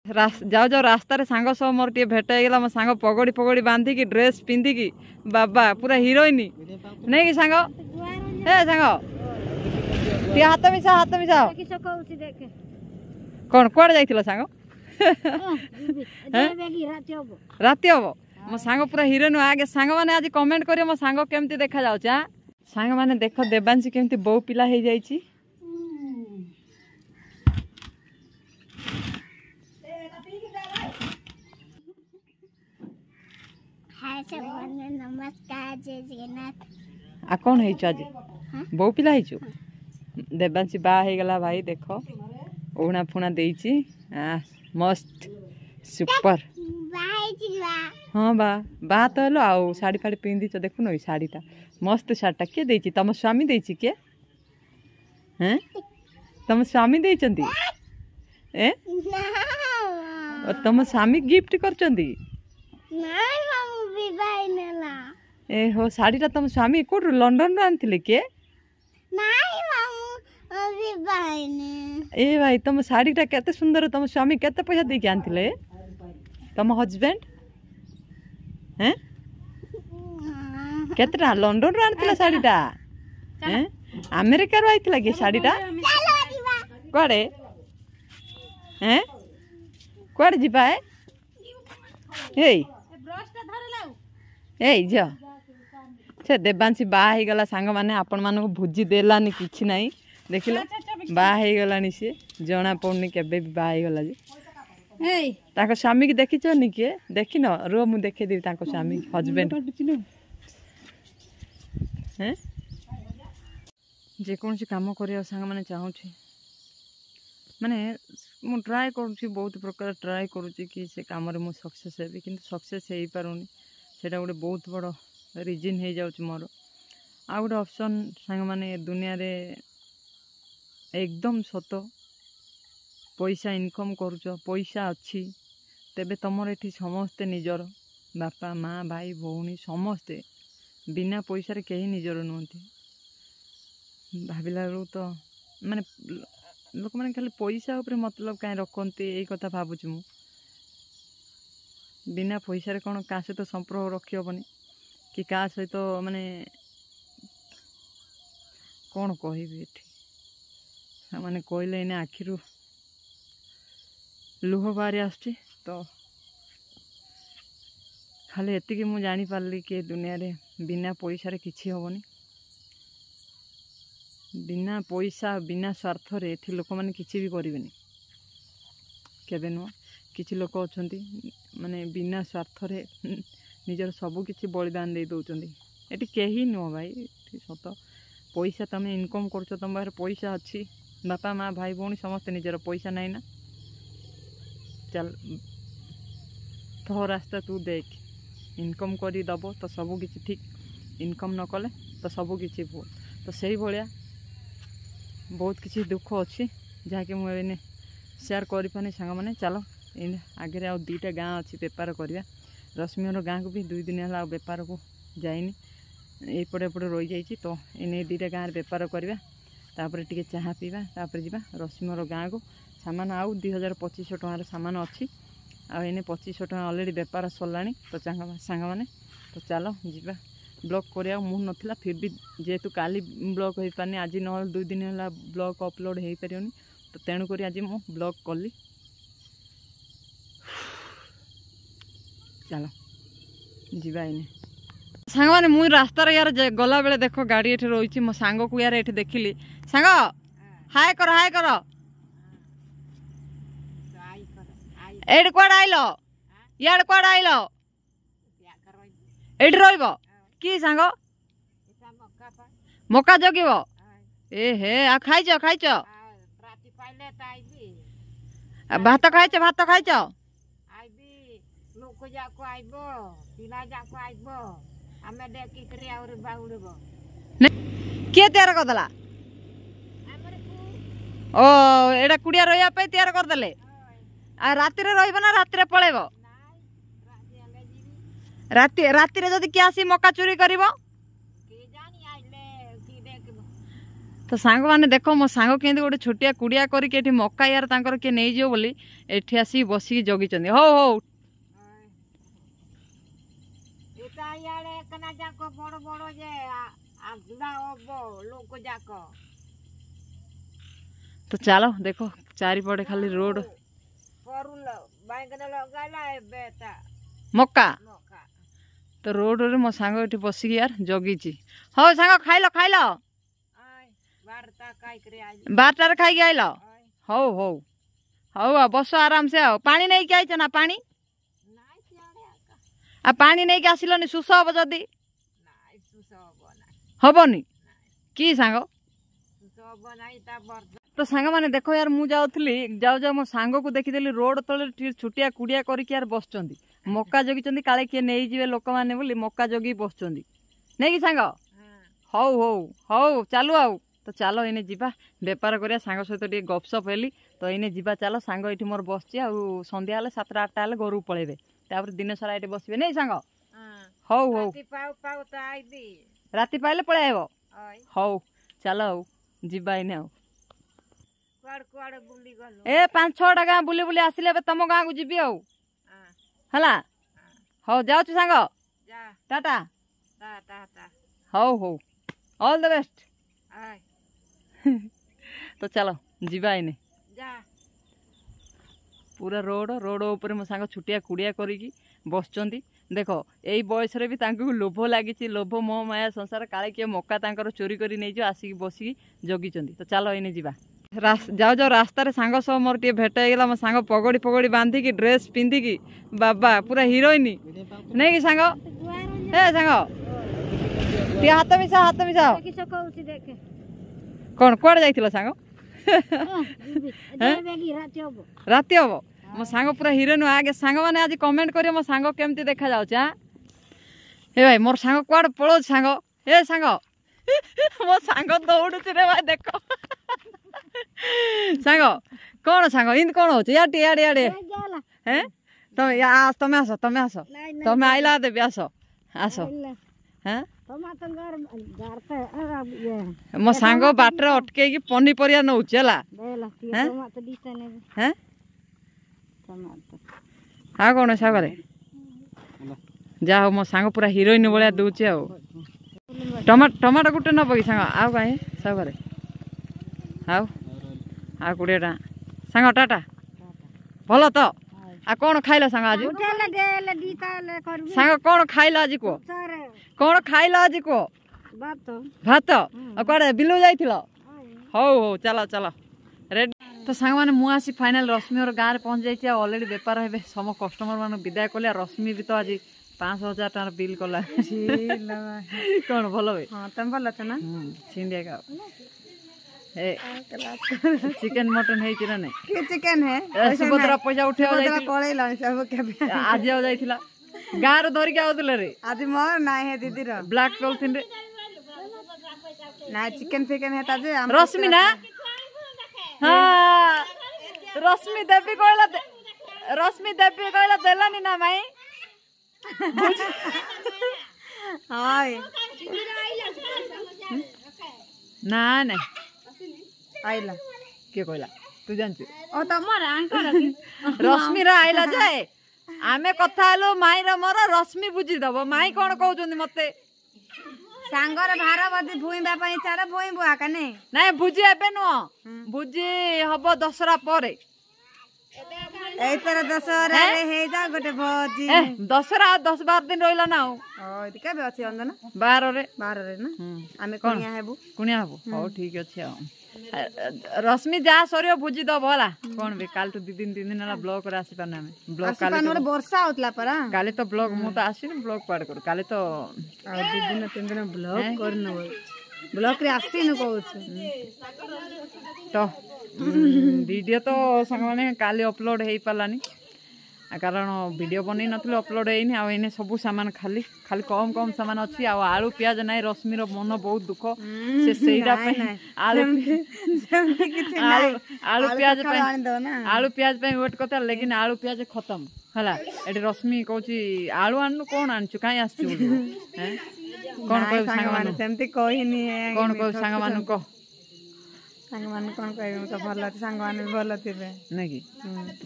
जाओ जाओ रास्ता रे सांग सब मोर टे भेट होगला मो सांग पगड़ी पगड़ी बांधिकी ड्रेस पिंधिकी बाबा पूरा हिरोइन नहीं कि सांग ए सांग टे हाथ मिसा कौन कुआड़े जाइथिलो सांग राति हम मो सांग पूरा हिरोइन आगे सांग माने आज कमेंट करियो मो सांग केमती देखा जाउछ आ सांग माने देखो देवांशी केमती बो पिला हे जाइछि नमस्कार जय जगन्नाथ आ कौन है आज बो पिला है देवांशी बा हो गला भाई देख ओढ़ना फुणा देइछि मस्त सुपर हाँ बा तो हेलो आउ शाड़ी फाड़ी पिंधिच देखुन ई शाड़ीटा मस्त शाड़ीटा किए देइछि तम स्वामी देइछि के हैं तम स्वामी देइछंती ए तम स्वामी गिफ्ट करचंती ए हो शाड़ीटा तम स्वामी कोड लंडन रो आनथिले के ए भाई तम शाड़ीटा केते सुंदर तम स्वामी केते पैसा दे के आनथिले तम हस्बैंड हैं केतेटा लंडन रो आनथिले शाड़ीटा हैं अमेरिका रो आइथिला के शाड़ीटा कोडे हैं कोडे जिबा ए ए झ से देवांशी बा हो गला सांग माने आपण मानको भुजी देलानी किछि नाही देखिलो बा हो गलानी से जना पड़नी केबे भी बा हो गला जे ए ताको स्वामी की देखिछ नि के देखिनो रो मु देखे देबी ताको स्वामी हस्बैंड हैं जे कोन से काम करियो सांग माने चाहूछि माने मु ट्राई करूछि बहुत प्रकार ट्राई करूछि कि से काम रे मु सक्सेस हेबी किंतु सक्सेस हेई पारुनी सेटा गोटे बहुत बड़ रिजन हो जाउछ मोर आ गोटे ऑप्शन सांग माने दुनिया रे एकदम सत पैसा इनकम करूछ पैसा अच्छी तेबे तमर एठी समस्ते निजर बापा माँ भाई भौणी समस्ते बिना पैसा रे केही निजर नुहंती भाविला तो माने लोक माने खाली पैसा ऊपर मतलब काहे रखते यही कथा भावुची मु बिना पैसा रे कौन क्या सहित संपर्क रखी हेनी कि क्या सहित माने कौन कहबी माने कहले इने आखिरु लुह बाहरी आसुची तो खाली एतिकी मु जानी पारली कि दुनिया रे बिना पैसा रे किछि होबनी बिना पैसा बिना स्वार्थ रे एथि लोक माने किछि भी करिवेनी केबे नुह किछि लोक अछंती माने बिना स्वार्थ रे निजर सबु किछि बलिदान दे दउचंदी एटी केही नुह भाई सत पैसा तमे इनकम करछ तम बाहर पैसा अच्छी बापा माँ भाई भौणी समस्त निजर पैसा नहीं ना चल तो रास्ता तू देख इनकम करी दबो तो सबु किछि ठीक इनकम न कले तो सबु किछि भूल तो सही भलिया बहुत किसी दुख अच्छी जहाँकि मुझे शेयर कर सांग मैंने चलो इन आगे आ दुईटा गाँ अच्छी बेपार करवा रश्मिर गाँ को भी 2 दिन है बेपार को जाइनी एपटे एपटे रही जाइए तो इन दुईटा गाँव बेपार करवा तापर टिके चाह पीवा तापर जा रश्मिर गाँ को सामान आउ 2500 टकार सामान अच्छी आने 2500 टका अलरेडी बेपार सरला तो सांग मैंने तो चलो जा ब्लॉग करिया मुह नथिला फिर भी जेहेतु काली ब्लॉग हो पानी आज न 2 दिन है ब्लॉग अपलोड हो पारियोनी तो तेणुक आज मु ब्लॉग कली चलो जीवा इने सांग माने मुई रास्ता रे यार गला बेले देखो गाड़ी एठी रही मो सांग को यार एठी देखिली सांग हाय कर एड कोड आइलो यार कोड आइलो एड रोइबो की सांग मका जगिब ए हे आ खाइछ भात खाइछ किए तैयार करदेला ओ एडा कुड़िया रहिया पे तैयार करदेले आ राति रे रहिबो ना राति रे पळेबो राति रे जदी किए आसी मका चोरी करिवो तो सांग मैंने देख मो सांग के गोटे छोटिया कुड़िया करके मक्का यार तांकर किए नहीं जाओ बोली एठी आसी बसिकी जगिचंदी हो हो तो चलो देखो चारिपटे खाली रोड मक्का तो रोड रे मो सांग एठी बसिकी यार जगिची हो सांग खाइल खाइल 12 खाई आइल हौ हौ हौ बस आराम से आओ पानी नहीं के आइछ ना पानी आ पानी नहीं के आसिलनी सुस हम जदी हबनी की सांग तो सांग माने देखो यार मु जाउथली जाऊ जाऊ मो सांग को देखिदेली रोड तले छुटिया कुड़िया करके यार बसचंदी मक्का जगिचंदी काले किए नहीं जिवे लोक माने बोली मक्का जगी बसचंदी नहीं कि सांग हौ हौ हौ चालू आउ तो चलो इने जीवा बेपार करिया सांग सहित टे गपसप हेली तो इने जीवा चलो सांग ये मोर बसची आ संध्या हेले 7-8 हेले घर पलैबे तापर दिन सारा ये बसबे नहीं सांग हौ हौ राति पाइले पळै आइबो हौ चलो जीवा इने आउ ए 5-6टा गाँ बुली बुली आसिले तम गाँ को जीवी आउ हला हौ जाऊ सांग टाटा हौ हौ ऑल द बेस्ट तो चलो जीवा इने पूरा रोड रोड ऊपर मो सांग छुटिया कुड़िया करी बसचंदी देखो यही बयस रे भी तांको लोभ लगी लोभ मोह माया संसार काले किए मक्का तांकर चोरी करी नहीं जो आसिक बसिकी जगिचंदी तो चलो इने जीवा जाओ जाओ रास्तार सांग सब मोर टे भेट होगा मो सांग पगड़ी पगड़ी बांधिकी ड्रेस पिंधिकी बाबा पूरा हिरोइन नहीं कि सांग ए सांग टे हाथ मिसा कौन कुआड़े जाइथिलो सांग राति हम मो सांग पूरा हिरोइन आगे सांग मैंने आज कमेंट करियो मो सांग केमती देखा जाउछ हां ए भाई मोर सांग कुआड़े पळो सांग ए सांग मो सांग दौड़ुछ रे भाई देखो सांग कौन सांग इंद कौन होछ याडे याडे याडे हैं तमे आसो तमे आइला देबे आसो आसो हैं मो सांग बाटर अटके पनीपरिया नौच हाँ कौन सागरे जा हो मो सांग पूरा हिरोइन भाया दूचे टमाटो गुटे नब कि सांग आउ कहीं सागरे आउ आ 20 टा सांग टाटा भल तो आ कौन खाइल सांग आज सांग कौन खाइल आज को कौन खाइल आज को भात कड़े बिलु जाइथिलो हौ हौ चलो चलो रेडी तो सांग माने मु आसी फाइनल रश्मि और गाँव पहुँच जाइए ऑलरेडी बेपार हे सम कस्टमर मान विदाय कले रश्मि भी तो आज 5,000 टार बिल कला कौन भल भाई हाँ तुम भल अच्छा ना छिंडिया का चिकन मटन है कि नहीं चिकन है सुभद्रा पैसा उठे आज जाइथिला गाँ रो धरिक आउतले रे आज मोर नाइ है दीदी रो ब्लैक पॉलिथिन रे ना चिकन फिकन है ताजे रश्मि ना हां रश्मि देवी कहला देलानी ना माई हाय ना ना आइला के कहला तू जानछु ओ तमर आंकर रश्मि रा आइला जाए आमे कथा हेलो माई रो मोर रश्मि बुझी दबो माई कोन कहउछन मते सांगर भारवती भुइबा पई चार भुइ बुआ कने नाही बुझी एबे नो बुझी हबो दसरा परे एतर दसरा रे हे जा गोटे भजी दसरा 10-12 दिन रहिला ना ओ केबे अछि अंदन 12 रे ना आमे कुनिया हेबु हो ठीक अछि रश्मि जा सरियो बुझी दब होला कोन बे काल तो 2 दिन 3 दिन होला ब्लॉग रे आसी पाना हमें ब्लॉग काले तो वर्षा होतला परा काले तो ब्लॉग मु तो आसी ब्लॉग पाड कर काले तो 2 दिन 3 दिन ब्लॉग करनो ब्लॉग रे आसी न कहू तो वीडियो तो संग माने काले अपलोड हेई पालानी कारण वीडियो बनै नथिलो अपलोड हेइनी आ एने सब सामान खाली खाली कम कम सामान अछि आ आलू प्याज नै रश्मि रो मन बहुत दुख से सेइरा पे आलू प्याज पे वेट करता लेकिन आलू प्याज खत्म हला एटी रश्मि कहूची आलू आनु कोन आनछु काई आछछु हैं कोन कहू संग मानु सेमती कहिनी कोन कहू संग मानु को सांग मान कौन कहबे तो भल सांग मान भी भल थिबे नहीं कि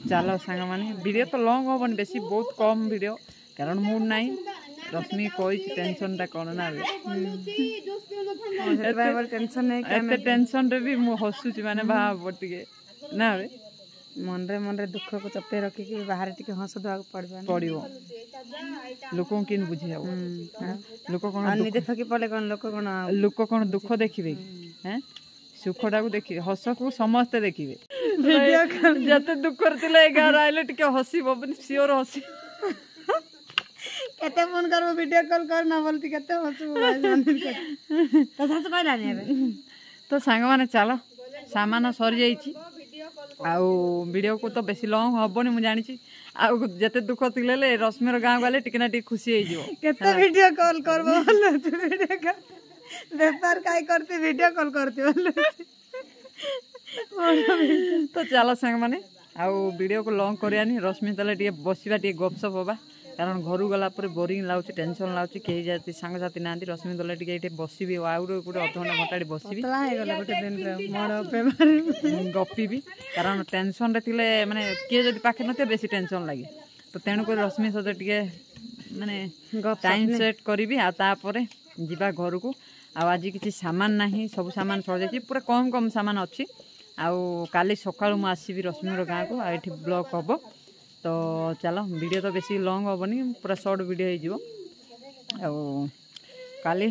चलो सांग माने वीडियो तो लॉन्ग होबन बेसी बहुत कम वीडियो कारण मूड नहीं रश्मि कोई टेंशन टा कोन ना बे टेंशन नहीं एते टेंशन रे भी मु हसुची माने भाव बटिके ना बे मन रे दुख को चपे रखी कि बाहर टिके हंस दवा पड़िबो लोकों किन बुझे हो लोक कोन निजे थकी पड़े कोन लोक कोन दुख देखिबे हैं सुखटा को देखिए हस को समस्ते देखिए जते दुख करथिले गार आइले टिके हसीबो सियोर हसी केते फोन करबो वीडियो कॉल कर ना बोलती केते हसबो तो सास कहला ने तो सांग माने चलो सामान सर जाईची आउ वीडियो को तो बेसी लॉन्ग हबोनी मु जानि छी आउ जते दुख थिले रश्मिर गां वाले टिके ना टिके खुशी होई जिवो केते वीडियो कॉल करबो बोल वीडियो कॉल व्यापार काय करते वीडियो कॉल करते बोल तो चलो सांग माने आउ वीडियो को लॉन्ग करियानी रश्मि तले टिके बसिबा टिके गपसप होबा कारण घर गला पर बोरिंग लाउची टेंशन लाउची केही जाती सांग साथी नांदी रश्मि तले टिके एटे बसिबी आउ गोटे अध घंटा घंटाडी बसिबी तला हे गला गोटे दिन रे मोर पेपर गपीबी कारण टेंशन रे थिले माने के जदी पाखे नते बेसी टेंशन लागे तो तेणु को रश्मि सते टिके माने टाइम सेट करबी आ तापरे जिबा घर को आज किसी सामान नहीं सब सामान सर जाइए पूरा कम कम सामान अच्छी आउ काली सकाळु मु आसीबी रश्मिर गाँ को आठी ब्लॉग हम तो चलो वीडियो तो बेसी लॉन्ग हेनी पूरा शॉर्ट वीडियो हो काली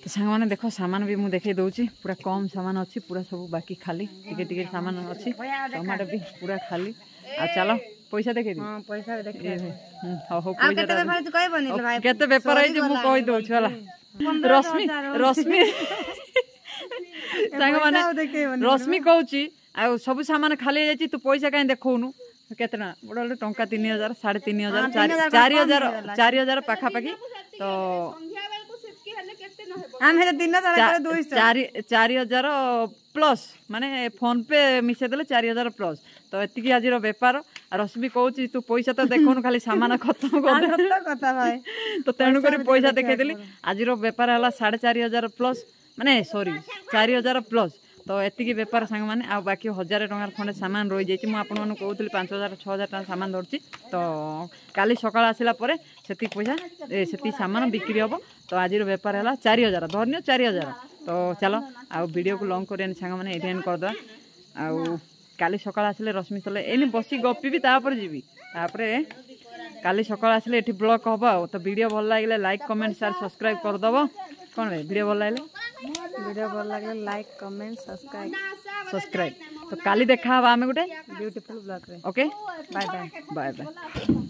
तो सांग मैंने देख सामान भी मुझे देखे दूची पूरा कम सामान अच्छी पूरा सब बाकी खाली टिके टिके सामान अच्छी टमाटो भी पूरा खाली आ चलो पैसा देखे दी पैसा देखे केते पेपर है मु कहि दउ छला रश्मि रश्मि सांग माने रश्मि कहूची आ सब सामान खाली जाई तू पैसा काई देखौनु केतना बड़ टंका 3000 3500 4000 पाखा पाखी तो हम हे दिन सारा 4000 प्लस माने फोन पे मिसे देले 4000 प्लस तो एतिकी आज बेपार रश्मि कहूची तू पैसा तो देखौनु खाली सामान खत्म कर कथा भाई तो तेणु कर पैसा देखे देली आज बेपार हला 4500 प्लस माने सॉरी 4000 प्लस तो एतिकी बेपार सांग माने आ बाकी 1000 टंकार खंडे सामान रही जाइए मुझे आपन कहूली 5000 6000 टका सामान धरची तो काली सकाळ आसिला परे सेती पैसा सेती सामान बिक्री हम तो आज बेपार है 4000 धरनियो 4000 तो चलो आ वीडियो को लॉन्ग करियानी सांग माने एठी एंड कर दवा आ काली सकाळ आसिले रश्मि तले एनी बसी गपीबी तापर जीवी तापरे काली सकाळ आसिले एठी ब्लॉग हबो तो वीडियो भल लागिले लाइक कमेंट शेयर सब्सक्राइब कर दबो कौन भाई वीडियो भल लगे लाइक कमेंट सब्सक्राइब तो काली देखा हवा आमे गुटे ब्यूटीफुल ब्लॉग रे okay bye bye bye bye.